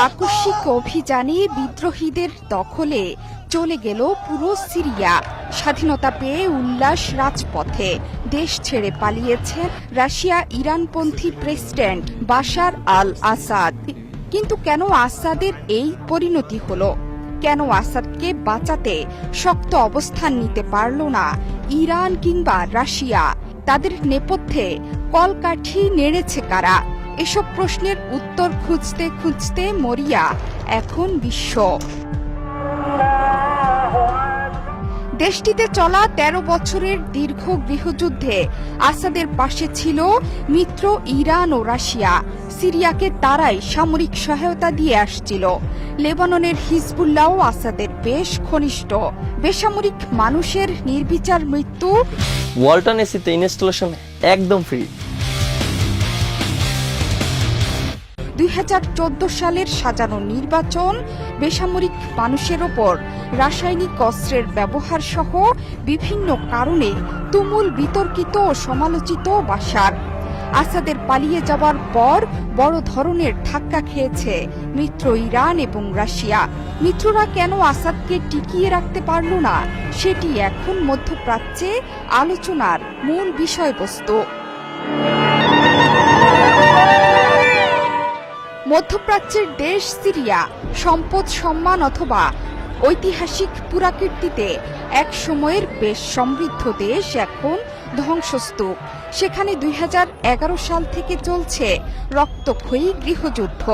আকস্মিক অভিযানে বিদ্রোহীদের দখলে চলে গেল পুরো সিরিয়া। স্বাধীনতা পেয়ে উল্লাস রাজপথে। দেশ ছেড়ে পালিয়েছেন রাশিয়া ইরানপন্থী প্রেসিডেন্ট বাশার আল আসাদ। কিন্তু কেন আসাদের এই পরিণতি হলো? কেন আসাদকে বাঁচাতে শক্ত অবস্থান নিতে পারল না ইরান কিংবা রাশিয়া? তাদের নেপথ্যে কলকাঠি নেড়েছে কারা? এসব প্রশ্নের উত্তর খুঁজতে খুঁজতে মরিয়া এখন বিশ্ব। দেশটিতে চলা ১৩ বছরের দীর্ঘ গৃহযুদ্ধে আসাদের পাশে ছিল মিত্র ইরান ও রাশিয়া। সিরিয়াকে তারাই সামরিক সহায়তা দিয়ে আসছিল। লেবাননের হিজবুল্লাহও আসাদের বেশ ঘনিষ্ঠ। বেসামরিক মানুষের নির্বিচার মৃত্যু। ওয়ালটন এসিতে ইনস্টলেশন একদম ফ্রি। ২০১৪ সালের সাজানো নির্বাচন, বেসামরিক মানুষের ওপর রাসায়নিক অস্ত্রের ব্যবহার সহ বিভিন্ন কারণে তুমুল বিতর্কিত ও সমালোচিত বাশার। আসাদের পালিয়ে যাওয়ার পর বড় ধরনের ধাক্কা খেয়েছে মিত্র ইরান এবং রাশিয়া। মিত্ররা কেন আসাদকে টিকিয়ে রাখতে পারল না, সেটি এখন মধ্যপ্রাচ্যে আলোচনার মূল বিষয়বস্তু। মধ্যপ্রাচ্যের দেশ সিরিয়া সম্পদ, সম্মান অথবা ঐতিহাসিক পুরাকীর্তিতে এক সময়ের বেশ সমৃদ্ধ দেশ এখন ধ্বংসস্তূপ। সেখানে ২০১১ সাল থেকে চলছে রক্তক্ষয়ী গৃহযুদ্ধ।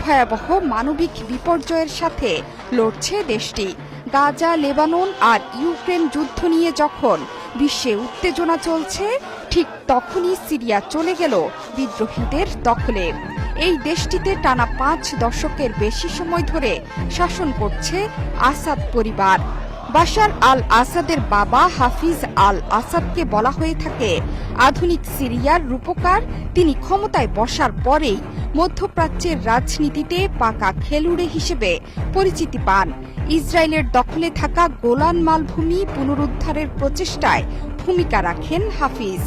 ভয়াবহ মানবিক বিপর্যয়ের সাথে লড়ছে দেশটি। গাজা, লেবানন আর ইউক্রেন যুদ্ধ নিয়ে যখন বিশ্বে উত্তেজনা চলছে, ঠিক তখনই সিরিয়া চলে গেল বিদ্রোহীদের দখলে। এই দেশটিতে টানা ৫ দশকের বেশি সময় ধরে শাসন করছে আসাদ পরিবার। বাশার আল আসাদের বাবা হাফিজ আল আসাদকে বলা হয়ে থাকে আধুনিক সিরিয়ার রূপকার। তিনি ক্ষমতায় বসার পরেই মধ্যপ্রাচ্যের রাজনীতিতে পাকা খেলুড়ে হিসেবে পরিচিতি পান। ইসরায়েলের দখলে থাকা গোলান মালভূমি পুনরুদ্ধারের প্রচেষ্টায় ভূমিকা রাখেন হাফিজ।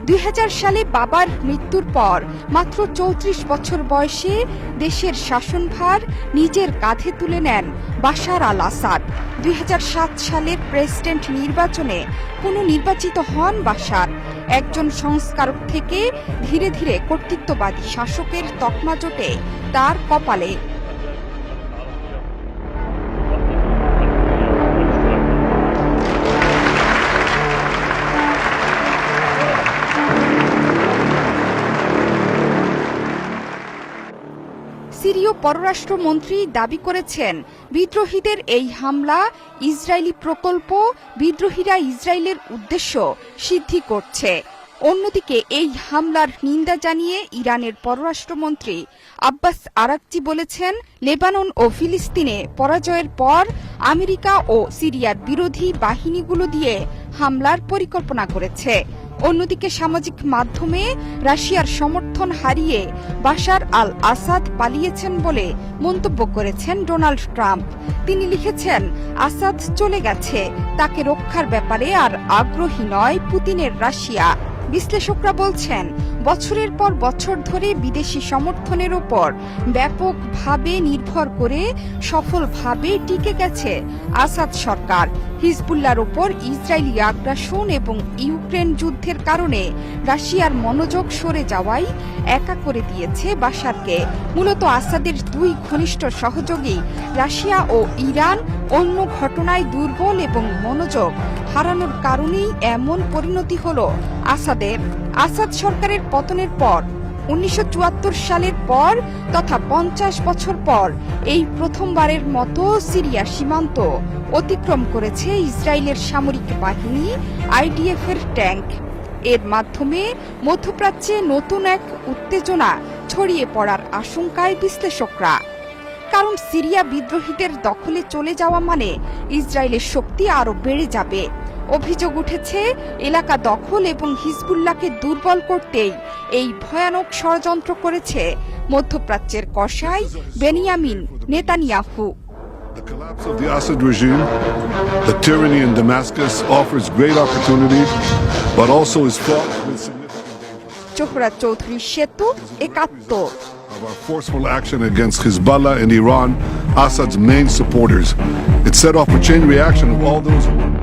২০০০ সালে বাবার মৃত্যুর পর মাত্র ৩৪ বছর বয়সে দেশের শাসনভার নিজের কাঁধে তুলে নেন বাশার আল আসাদ। ২০০৭ সালের প্রেসিডেন্ট নির্বাচনে পুনর্নির্বাচিত হন বাশার। একজন সংস্কারক থেকে ধীরে ধীরে কর্তৃত্ববাদী শাসকের তকমা জোটে তার কপালে। সিরীয় পররাষ্ট্রমন্ত্রী দাবি করেছেন বিদ্রোহীদের এই হামলা ইসরায়েলি প্রকল্প, বিদ্রোহীরা ইসরায়েলের উদ্দেশ্য সিদ্ধি করছে। অন্যদিকে এই হামলার নিন্দা জানিয়ে ইরানের পররাষ্ট্রমন্ত্রী আব্বাস আরাকচি বলেছেন, লেবানন ও ফিলিস্তিনে পরাজয়ের পর আমেরিকা ও সিরিয়ার বিরোধী বাহিনীগুলো দিয়ে হামলার পরিকল্পনা করেছে। অন্যদিকে সামাজিক মাধ্যমে রাশিয়ার সমর্থন হারিয়ে বাশার আল আসাদ পালিয়েছেন বলে মন্তব্য করেছেন ডোনাল্ড ট্রাম্প। তিনি লিখেছেন, আসাদ চলে গেছে, তাকে রক্ষার ব্যাপারে আর আগ্রহী নয় পুতিনের রাশিয়া। বিশ্লেষকরা বলছেন, বছরের পর বছর ধরে বিদেশি সমর্থনের ওপর ব্যাপকভাবে নির্ভর করে সফলভাবে টিকে গেছে আসাদ সরকার। হিজবুল্লাহর ওপর ইসরায়েলি আগ্রাসন এবং ইউক্রেন যুদ্ধের কারণে রাশিয়ার মনোযোগ সরে যাওয়াই একা করে দিয়েছে বাশারকে। মূলত আসাদের দুই ঘনিষ্ঠ সহযোগী রাশিয়া ও ইরান অন্য ঘটনায় দুর্বল এবং মনোযোগ হারানোর কারণেই এমন পরিণতি হল আসাদের। আসাদ সরকারের পতনের পর ১৯৭৪ সালের পর তথা ৫০ বছর পর এই প্রথমবারের মতো সিরিয়া সীমান্ত অতিক্রম করেছে ইসরায়েলের সামরিক বাহিনী IDF এর ট্যাঙ্ক। এর মাধ্যমে মধ্যপ্রাচ্যে নতুন এক উত্তেজনা ছড়িয়ে পড়ার আশঙ্কায় বিশ্লেষকরা। কারণ সিরিয়া বিদ্রোহীদের দখলে চলে যাওয়া মানে ইসরায়েলের শক্তি আরও বেড়ে যাবে। অভিযোগ উঠেছে, এলাকা দখল এবং হিজবুল্লাহকে দুর্বল করতেই এই ভয়ানক ষড়যন্ত্র করেছে মধ্যপ্রাচ্যের কসাই Benjamin Netanyahu. The collapse of the Assad regime, the tyranny in Damascus offers great opportunity, but also is fraught with significant dangers. Zohra Chowdhury সেতু, ৭১। of our forceful action against Hezbollah and Iran, Assad's main supporters. It set off a chain reaction of all those who